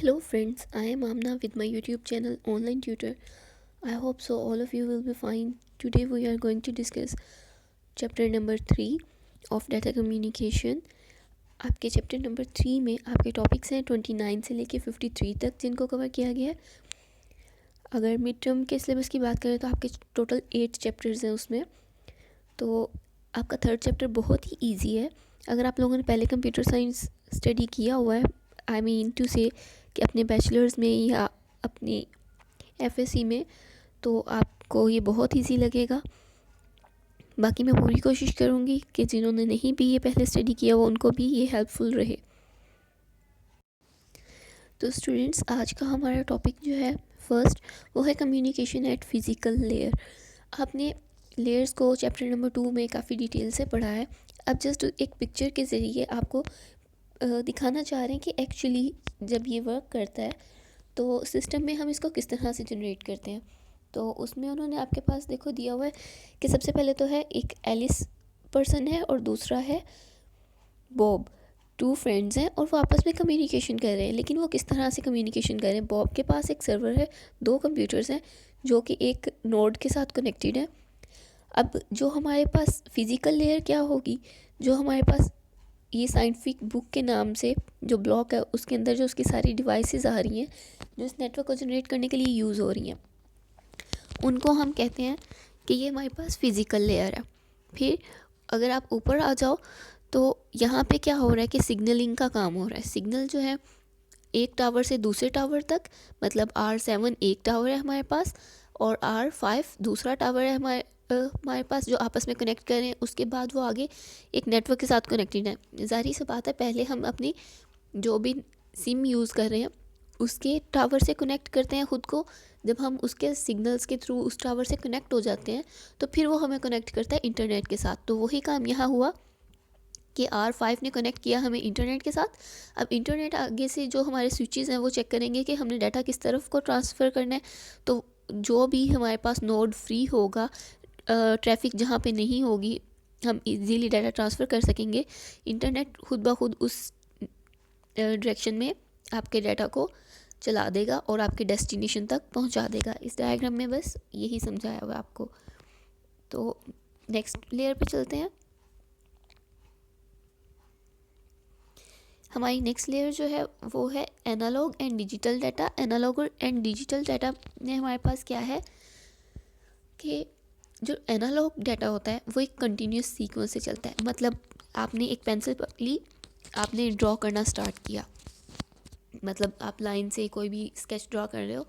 Hello friends, I am Amna with my YouTube channel Online Tutor. I hope so all of you will be fine. Today we are going to discuss chapter number 3 of data communication. आपके chapter number 3 में आपके topics हैं 29 से लेके 53 तक जिनको cover किया गया है. अगर मिड टर्म के सिलेबस की बात करें तो आपके टोटल 8 चैप्टर्स हैं उसमें. तो आपका थर्ड चैप्टर बहुत ही ईजी है. अगर आप लोगों ने पहले कंप्यूटर साइंस स्टडी किया हुआ है, आई मीन टू से कि अपने बैचलर्स में या अपनी एफएससी में, तो आपको ये बहुत इजी लगेगा. बाकी मैं पूरी कोशिश करूँगी कि जिन्होंने नहीं भी ये पहले स्टडी किया वो उनको भी ये हेल्पफुल रहे. तो स्टूडेंट्स, आज का हमारा टॉपिक जो है फर्स्ट वो है कम्युनिकेशन एट फिज़िकल लेयर. आपने लेयर्स को चैप्टर नंबर 2 में काफ़ी डिटेल से पढ़ा है. अब जस्ट एक पिक्चर के ज़रिए आपको दिखाना चाह रहे हैं कि एक्चुअली जब ये वर्क करता है तो सिस्टम में हम इसको किस तरह से जनरेट करते हैं. तो उसमें उन्होंने आपके पास देखो दिया हुआ है कि सबसे पहले तो है एक एलिस पर्सन है और दूसरा है बॉब. 2 फ्रेंड्स हैं और वो आपस में कम्युनिकेशन कर रहे हैं. लेकिन वो किस तरह से कम्युनिकेशन कर रहे हैं? बॉब के पास एक सर्वर है, 2 कंप्यूटर्स हैं जो कि एक नोड के साथ कनेक्टेड है. अब जो हमारे पास फिज़िकल लेयर क्या होगी, जो हमारे पास ये साइंटिफिक बुक के नाम से जो ब्लॉक है उसके अंदर जो उसकी सारी डिवाइसेस आ रही हैं जो इस नेटवर्क को जनरेट करने के लिए यूज़ हो रही हैं, उनको हम कहते हैं कि ये हमारे पास फिज़िकल लेयर है. फिर अगर आप ऊपर आ जाओ तो यहाँ पे क्या हो रहा है कि सिग्नलिंग का काम हो रहा है. सिग्नल जो है एक टावर से दूसरे टावर तक, मतलब R7 एक टावर है हमारे पास और R5 दूसरा टावर है हमारे पास जो आपस में कनेक्ट कर रहे हैं. उसके बाद वो आगे एक नेटवर्क के साथ कनेक्टेड है. ज़ाहिर सी बात है, पहले हम अपनी जो भी सिम यूज़ कर रहे हैं उसके टावर से कनेक्ट करते हैं ख़ुद को. जब हम उसके सिग्नल्स के थ्रू उस टावर से कनेक्ट हो जाते हैं तो फिर वो हमें कनेक्ट करता है इंटरनेट के साथ. तो वही काम यहाँ हुआ कि R5 ने कनेक्ट किया हमें इंटरनेट के साथ. अब इंटरनेट आगे से जो हमारे स्विचेस हैं वो चेक करेंगे कि हमने डाटा किस तरफ को ट्रांसफ़र करना है. तो जो भी हमारे पास नोड फ्री होगा, ट्रैफिक जहाँ पे नहीं होगी, हम इजीली डाटा ट्रांसफ़र कर सकेंगे. इंटरनेट खुद ब खुद उस डायरेक्शन में आपके डाटा को चला देगा और आपके डेस्टिनेशन तक पहुंचा देगा. इस डायग्राम में बस यही समझाया हुआ आपको. तो नेक्स्ट लेयर पे चलते हैं. हमारी नेक्स्ट लेयर जो है वो है analogue and digital data. Analogue and digital data में हमारे पास क्या है कि जो एनालॉग डाटा होता है वो एक कंटिन्यूस सीक्वेंस से चलता है. मतलब आपने एक पेंसिल ली, आपने ड्रॉ करना स्टार्ट किया, मतलब आप लाइन से कोई भी स्केच ड्रॉ कर रहे हो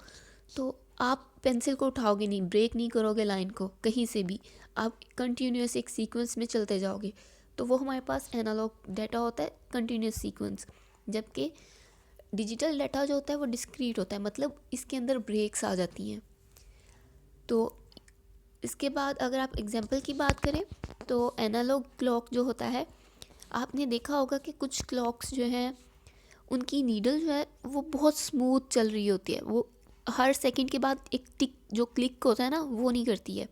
तो आप पेंसिल को उठाओगे नहीं, ब्रेक नहीं करोगे लाइन को कहीं से भी, आप कंटिन्यूस एक सीक्वेंस में चलते जाओगे. तो वो हमारे पास एनालॉग डाटा होता है, कंटिन्यूस सीक्वेंस. जबकि डिजिटल डाटा जो होता है वो डिस्क्रीट होता है, मतलब इसके अंदर ब्रेक्स आ जाती हैं. तो इसके बाद अगर आप एग्जांपल की बात करें तो एनालॉग क्लॉक जो होता है, आपने देखा होगा कि कुछ क्लॉक्स जो हैं उनकी नीडल जो है वो बहुत स्मूथ चल रही होती है. वो हर सेकंड के बाद एक टिक जो क्लिक होता है ना वो नहीं करती है.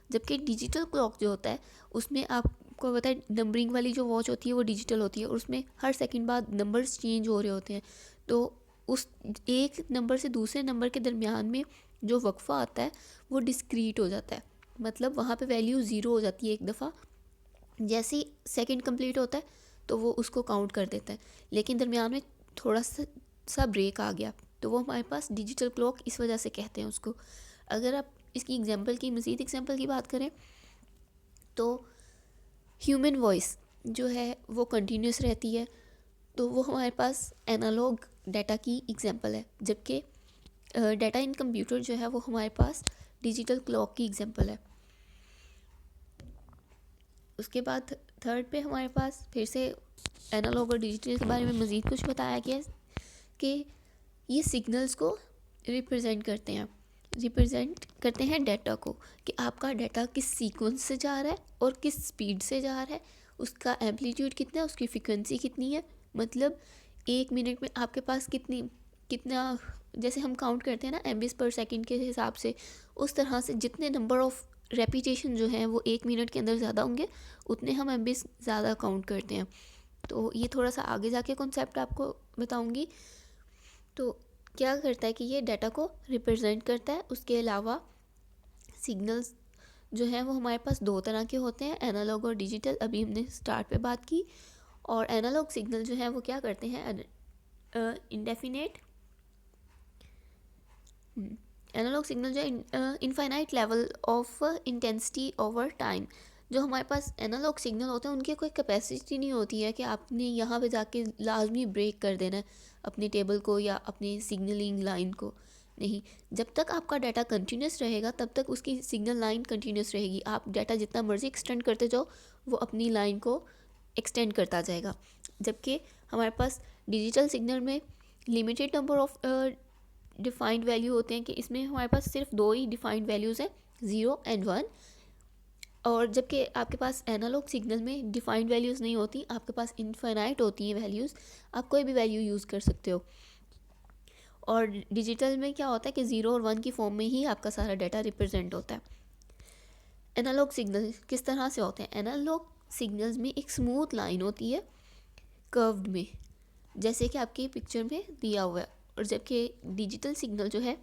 जबकि डिजिटल क्लॉक जो होता है उसमें आपको पता है नंबरिंग वाली जो वॉच होती है वो डिजिटल होती है और उसमें हर सेकंड बाद नंबर्स चेंज हो रहे होते हैं. तो उस एक नंबर से दूसरे नंबर के दरमियान में जो वक्फा आता है वो डिस्क्रीट हो जाता है. मतलब वहाँ पे वैल्यू 0 हो जाती है एक दफ़ा. जैसे ही सेकंड कंप्लीट होता है तो वो उसको काउंट कर देता है, लेकिन दरमियान में थोड़ा सा ब्रेक आ गया तो वो हमारे पास डिजिटल क्लॉक इस वजह से कहते हैं उसको. अगर आप इसकी मज़ीद एग्जांपल की बात करें तो ह्यूमन वॉइस जो है वो कंटिन्यूस रहती है, तो वो हमारे पास एनालॉग डाटा की एग्जांपल है. जबकि डाटा इन कंप्यूटर जो है वो हमारे पास डिजिटल क्लॉक की एग्जांपल है. उसके बाद थर्ड पे हमारे पास फिर से एनालॉग और डिजिटल के बारे में मज़ीद कुछ बताया गया है कि ये सिग्नल्स को रिप्रेजेंट करते हैं डाटा को, कि आपका डाटा किस सीक्वेंस से जा रहा है और किस स्पीड से जा रहा है, उसका एम्पलीट्यूड कितना है, उसकी फ्रिक्वेंसी कितनी है. मतलब 1 मिनट में आपके पास कितना जैसे हम काउंट करते हैं ना एमबीज पर सेकंड के हिसाब से, उस तरह से जितने नंबर ऑफ़ रेपिटेशन जो हैं वो 1 मिनट के अंदर ज़्यादा होंगे उतने हम एमबीज ज़्यादा काउंट करते हैं. तो ये थोड़ा सा आगे जाके कॉन्सेप्ट आपको बताऊंगी. तो क्या करता है कि ये डाटा को रिप्रेजेंट करता है। उसके अलावा सिग्नल्स जो हैं वो हमारे पास दो तरह के होते हैं, एनालॉग और डिजिटल। अभी हमने स्टार्ट पे बात की। और एनालॉग सिग्नल जो है वो क्या करते हैं, इंडेफिनेट एनालॉग सिग्नल जो है infinite level of intensity over time. जो हमारे पास एनालॉग सिग्नल होते हैं उनकी कोई कैपेसिटी नहीं होती है कि आपने यहाँ पे जाके लाजमी ब्रेक कर देना है अपनी टेबल को या अपनी सिग्नलिंग लाइन को। नहीं, जब तक आपका डाटा कंटिन्यूस रहेगा तब तक उसकी सिग्नल लाइन कंटिन्यूस रहेगी। आप डाटा जितना मर्जी एक्सटेंड करते जाओ वो अपनी लाइन को एक्सटेंड करता जाएगा। जबकि हमारे पास डिजिटल सिग्नल में limited number of defined value होते हैं कि इसमें हमारे पास सिर्फ दो ही डिफाइंड वैल्यूज़ हैं, 0 एंड 1। और जबकि आपके पास एनालॉग सिग्नल में डिफाइंड वैल्यूज़ नहीं होती, आपके पास इनफाइनाइट होती हैं वैल्यूज़, आप कोई भी वैल्यू यूज़ कर सकते हो। और डिजिटल में क्या होता है कि 0 और 1 की फॉर्म में ही आपका सारा डाटा रिप्रेजेंट होता है। एनालॉग सिग्नल किस तरह से होते हैं? एनालॉग सिग्नल्स में एक स्मूथ लाइन होती है कर्व्ड में, जैसे कि आपकी पिक्चर में दिया हुआ है। और जबकि डिजिटल सिग्नल जो है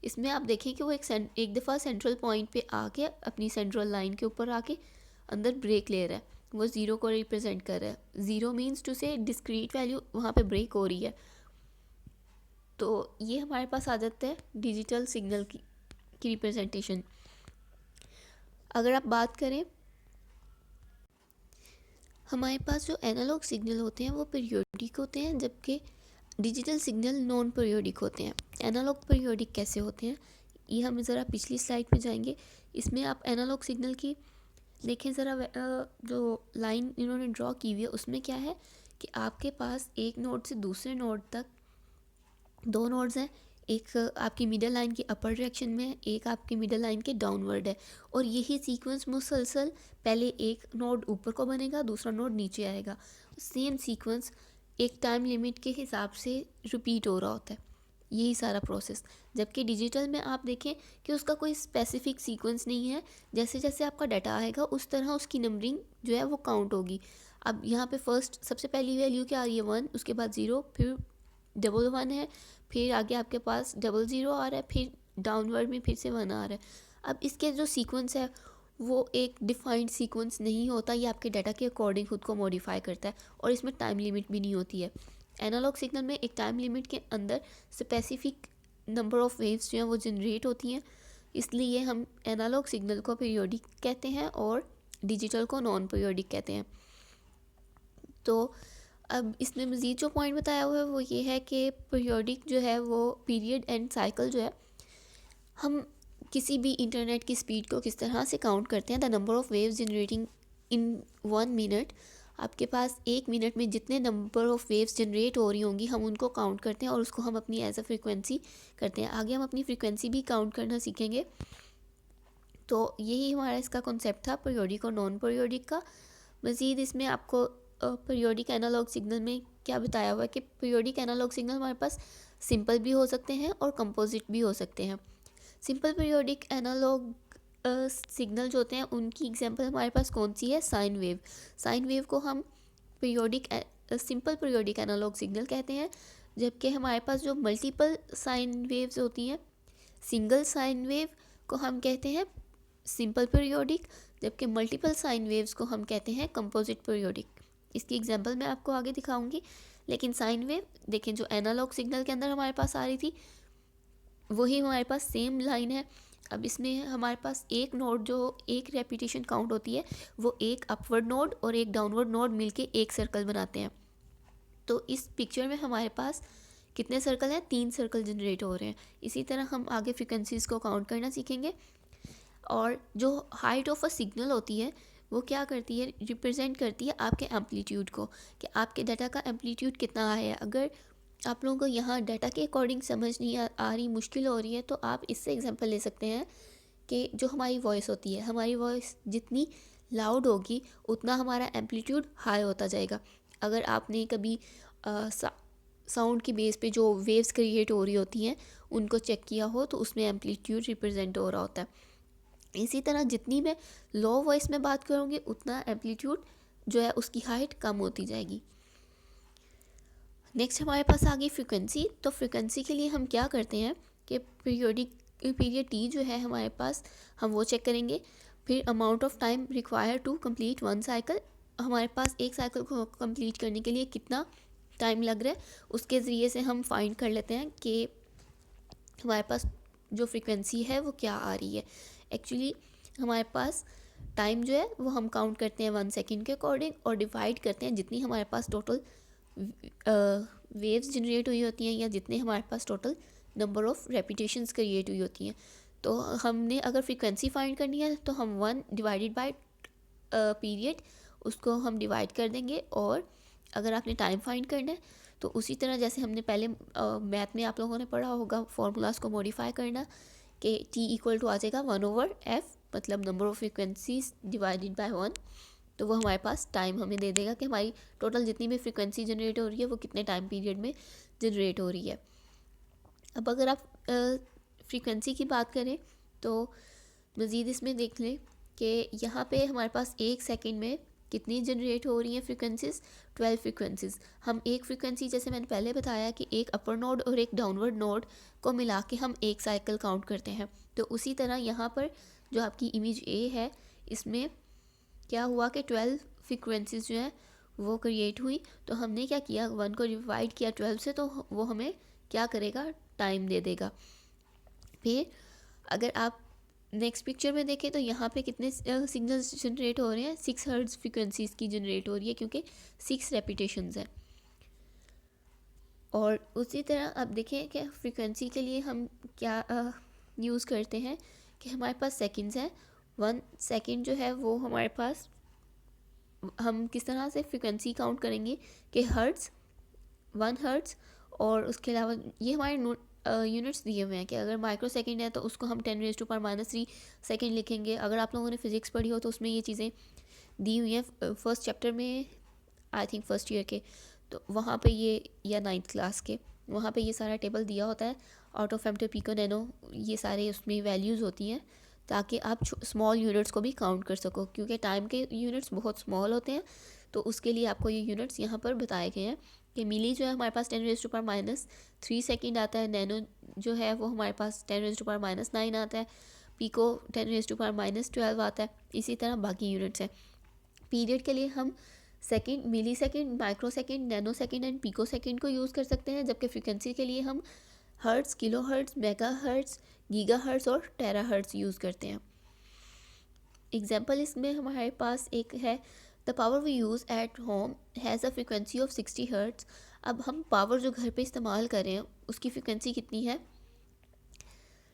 इसमें आप देखें कि वो एक दफ़ा सेंट्रल पॉइंट पे आके अपनी सेंट्रल लाइन के ऊपर आके अंदर ब्रेक ले रहा है, वो 0 को रिप्रेजेंट कर रहा है। 0 मीन्स टू से डिस्क्रीट वैल्यू वहाँ पे ब्रेक हो रही है। तो ये हमारे पास आ जाता है डिजिटल सिग्नल की रिप्रेजेंटेशन। अगर आप बात करें, हमारे पास जो एनालॉग सिग्नल होते हैं वो पीरियोडिक होते हैं, जबकि डिजिटल सिग्नल नॉन पीरियोडिक होते हैं। एनालॉग पीरियोडिक कैसे होते हैं ये हम ज़रा पिछली स्लाइड पे जाएंगे। इसमें आप एनालॉग सिग्नल की देखें ज़रा, जो लाइन इन्होंने ड्रॉ की हुई है उसमें क्या है कि आपके पास एक नोड से दूसरे नोड तक दो नोड्स हैं। एक आपकी मिडल लाइन की अपर डायरेक्शन में है, एक आपकी मिडल लाइन के डाउनवर्ड है। और यही सीक्वेंस मुसलसल पहले एक नोड ऊपर को बनेगा, दूसरा नोड नीचे आएगा। सेम सीक्वेंस एक टाइम लिमिट के हिसाब से रिपीट हो रहा होता है, यही सारा प्रोसेस। जबकि डिजिटल में आप देखें कि उसका कोई स्पेसिफिक सीक्वेंस नहीं है, जैसे जैसे आपका डाटा आएगा उस तरह उसकी नंबरिंग जो है वो काउंट होगी। अब यहाँ पे फर्स्ट सबसे पहली वैल्यू क्या आ रही है 1, उसके बाद 0, फिर डबल 1 है, फिर आगे आपके पास 00 आ रहा है, फिर डाउनवर्ड में फिर से 1 आ रहा है। अब इसके जो सीक्वेंस है वो एक डिफाइंड सीक्वेंस नहीं होता, ये आपके डाटा के अकॉर्डिंग खुद को मॉडिफाई करता है। और इसमें टाइम लिमिट भी नहीं होती है। एनालॉग सिग्नल में एक टाइम लिमिट के अंदर स्पेसिफिक नंबर ऑफ वेव्स जो हैं वो जनरेट होती हैं, इसलिए हम एनालॉग सिग्नल को पीरियोडिक कहते हैं और डिजिटल को नॉन पीरियोडिक कहते हैं। तो अब इसमें मज़ीद जो पॉइंट बताया हुआ है वो ये है कि पीरियोडिक जो है वो पीरियड एंड साइकिल जो है, हम किसी भी इंटरनेट की स्पीड को किस तरह से काउंट करते हैं, the number of waves generating in 1 minute. आपके पास 1 मिनट में जितने नंबर ऑफ़ वेव्स जनरेट हो रही होंगी हम उनको काउंट करते हैं और उसको हम अपनी एज अ फ्रिक्वेंसी करते हैं। आगे हम अपनी फ्रिक्वेंसी भी काउंट करना सीखेंगे। तो यही हमारा इसका कॉन्सेप्ट था पीरियोडिक और नॉन पीरियोडिक का। मज़ीद इसमें आपको पीरियोडिक एनालॉग सिग्नल में क्या बताया हुआ है कि पीरियोडिक एनालॉग सिग्नल हमारे पास सिंपल भी हो सकते हैं और कंपोजिट भी हो सकते हैं। सिंपल पीरियोडिक एनालॉग सिग्नल जो होते हैं उनकी एग्जांपल हमारे पास कौन सी है? Sine wave. साइन वेव को हम periodic simple periodic analogue signal कहते हैं। जबकि हमारे पास जो मल्टीपल साइन वेव्स होती हैं, सिंगल साइन वेव को हम कहते हैं सिंपल पीरियोडिक, जबकि मल्टीपल साइन वेव्स को हम कहते हैं कंपोजिट पीरियोडिक। इसकी एग्जांपल मैं आपको आगे दिखाऊंगी। लेकिन साइन वेव देखें जो एनालॉग सिग्नल के अंदर हमारे पास आ रही थी वही हमारे पास सेम लाइन है। अब इसमें हमारे पास एक नोड जो एक रेपिटेशन काउंट होती है वो एक अपवर्ड नोड और एक डाउनवर्ड नोड मिलके एक सर्कल बनाते हैं। तो इस पिक्चर में हमारे पास कितने सर्कल हैं? 3 सर्कल जनरेट हो रहे हैं। इसी तरह हम आगे फ्रिक्वेंसीज़ को काउंट करना सीखेंगे। और जो हाइट ऑफ अ सिग्नल होती है वो क्या करती है? रिप्रेजेंट करती है आपके एम्पलीट्यूड को, कि आपके डाटा का एम्पलीट्यूड कितना है। अगर आप लोगों को यहाँ डाटा के अकॉर्डिंग समझ नहीं आ रही, मुश्किल हो रही है, तो आप इससे एग्जांपल ले सकते हैं कि जो हमारी वॉइस होती है, हमारी वॉइस जितनी लाउड होगी उतना हमारा एम्पलीट्यूड हाई होता जाएगा। अगर आपने कभी साउंड की बेस पे जो वेव्स क्रिएट हो रही होती हैं उनको चेक किया हो तो उसमें एम्पलीट्यूड रिप्रेजेंट हो रहा होता है। इसी तरह जितनी मैं लो वॉइस में बात करूँगी उतना एम्पलीट्यूड जो है उसकी हाइट कम होती जाएगी। नेक्स्ट हमारे पास आ गई फ्रीक्वेंसी। तो फ्रीक्वेंसी के लिए हम क्या करते हैं कि पीरियड टी जो है हमारे पास, हम वो चेक करेंगे। फिर amount of time require to complete one cycle, हमारे पास एक साइकिल को कंप्लीट करने के लिए कितना टाइम लग रहा है, उसके ज़रिए से हम फाइंड कर लेते हैं कि हमारे पास जो फ्रीक्वेंसी है वो क्या आ रही है। एक्चुअली हमारे पास टाइम जो है वो हम काउंट करते हैं 1 सेकेंड के अकॉर्डिंग और डिवाइड करते हैं जितनी हमारे पास टोटल वेव्स जनरेट हुई होती हैं या जितने हमारे पास total number of repetitions create हुई होती हैं। तो हमने अगर फ्रीक्वेंसी फाइंड करनी है तो हम 1 डिवाइडेड बाय पीरियड उसको हम डिवाइड कर देंगे। और अगर आपने टाइम फाइंड करना है तो उसी तरह जैसे हमने पहले मैथ में आप लोगों ने पढ़ा होगा फार्मूलाज को मॉडिफाई करना कि टी इक्वल टू आ जाएगा 1/f, मतलब number of frequencies divided by 1। तो वो हमारे पास टाइम हमें दे देगा कि हमारी टोटल जितनी भी फ्रीक्वेंसी जनरेट हो रही है वो कितने टाइम पीरियड में जनरेट हो रही है। अब अगर आप फ्रीक्वेंसी की बात करें तो मज़ीद इसमें देख लें कि यहाँ पे हमारे पास 1 सेकेंड में कितनी जनरेट हो रही हैं फ्रीक्वेंसीज, 12 फ्रीक्वेंसीज। हम एक फ्रीक्वेंसी जैसे मैंने पहले बताया कि एक अपर नोड और एक डाउनवर्ड नोड को मिला के हम एक साइकिल काउंट करते हैं। तो उसी तरह यहाँ पर जो आपकी इमेज ए है इसमें क्या हुआ कि 12 फ्रीक्वेंसीज जो हैं वो क्रिएट हुई। तो हमने क्या किया, 1 को डिवाइड किया 12 से, तो वो हमें क्या करेगा, टाइम दे देगा। फिर अगर आप नेक्स्ट पिक्चर में देखें तो यहाँ पे कितने सिग्नल्स जनरेट हो रहे हैं, 6 हर्ट्ज फ्रीक्वेंसीज की जनरेट हो रही है क्योंकि 6 रेपिटेशंस हैं। और उसी तरह अब देखें कि फ्रीक्वेंसी के लिए हम क्या यूज़ करते हैं कि हमारे पास सेकंड्स हैं। 1 सेकंड जो है वो हमारे पास, हम किस तरह से फ्रीक्वेंसी काउंट करेंगे कि हर्ट्ज, 1 हर्ट्ज, और उसके अलावा ये हमारे यूनिट्स दिए हुए हैं कि अगर माइक्रो सेकेंड है तो उसको हम 10⁻³ सेकेंड लिखेंगे। अगर आप लोगों ने फिज़िक्स पढ़ी हो तो उसमें ये चीज़ें दी हुई हैं फर्स्ट चैप्टर में, आई थिंक फर्स्ट ईयर के, तो वहाँ पे ये, या 9th क्लास के, वहाँ पे ये सारा टेबल दिया होता है। Out of femto pico nano ये सारे उसमें वैल्यूज़ होती हैं ताकि आप स्मॉल यूनिट्स को भी काउंट कर सको, क्योंकि टाइम के यूनिट्स बहुत स्मॉल होते हैं। तो उसके लिए आपको ये यूनिट्स यहाँ पर बताए गए हैं कि मिली जो है हमारे पास 10⁻³ सेकेंड आता है, नैनो जो है वो हमारे पास 10⁻⁹ आता है, पिको 10⁻12 आता है। इसी तरह बाकी यूनिट्स हैं। पीरियड के लिए हम second, millisecond, microsecond, nanosecond and picosecond को यूज़ कर सकते हैं, जबकि फ्रीक्वेंसी के लिए हम hertz, kilohertz, megahertz, gigahertz और टेरा हर्ट्ज़ यूज़ करते हैं। एग्जाम्पल इसमें हमारे पास एक है, the power we use at home has a frequency of 60 hertz. अब हम पावर जो घर पे इस्तेमाल कर रहे हैं उसकी फ्रीक्वेंसी कितनी है,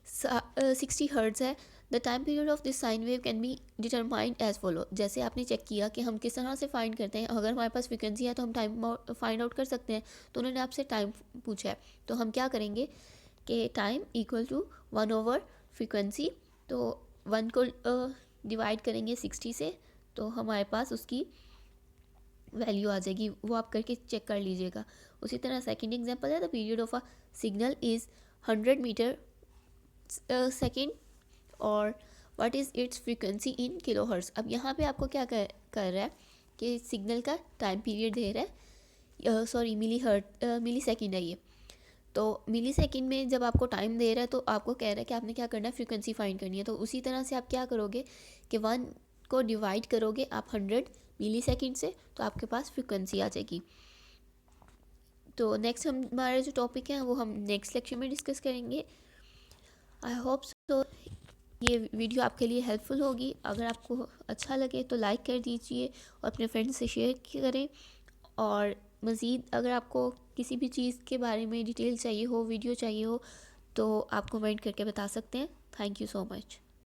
60 हर्ट्ज़ है। The time period of this sine wave can be determined as follow. जैसे आपने चेक किया कि हम किस तरह से फाइंड करते हैं, अगर हमारे पास फ्रीक्वेंसी है तो हम टाइम फाइंड आउट कर सकते हैं। तो उन्होंने आपसे टाइम पूछा है, तो हम क्या करेंगे कि टाइम इक्वल टू 1/फ्रीक्वेंसी, तो 1 को डिवाइड करेंगे 60 से तो हमारे पास उसकी वैल्यू आ जाएगी। वो आप करके चेक कर लीजिएगा। उसी तरह सेकंड एग्जांपल है, the period of a signal is 100 metre second और what is its frequency in kilohertz. अब यहाँ पे आपको क्या कर रहा है कि सिग्नल का टाइम पीरियड दे रहा है, सॉरी मिली सेकेंड है ये। तो मिली सेकेंड में जब आपको टाइम दे रहा है तो आपको कह रहा है कि आपने क्या करना है, फ्रीक्वेंसी फाइंड करनी है। तो उसी तरह से आप क्या करोगे कि 1 को डिवाइड करोगे आप 100 मिली सेकेंड से, तो आपके पास फ्रीक्वेंसी आ जाएगी। तो नेक्स्ट हमारे जो टॉपिक है वो हम नेक्स्ट लेक्चर में डिस्कस करेंगे। आई होप सो ये वीडियो आपके लिए हेल्पफुल होगी। अगर आपको अच्छा लगे तो लाइक कर दीजिए और अपने फ्रेंड्स से शेयर करें। और मज़ीद अगर आपको किसी भी चीज़ के बारे में डिटेल चाहिए हो, वीडियो चाहिए हो, तो आप कमेंट करके बता सकते हैं। Thank you so much.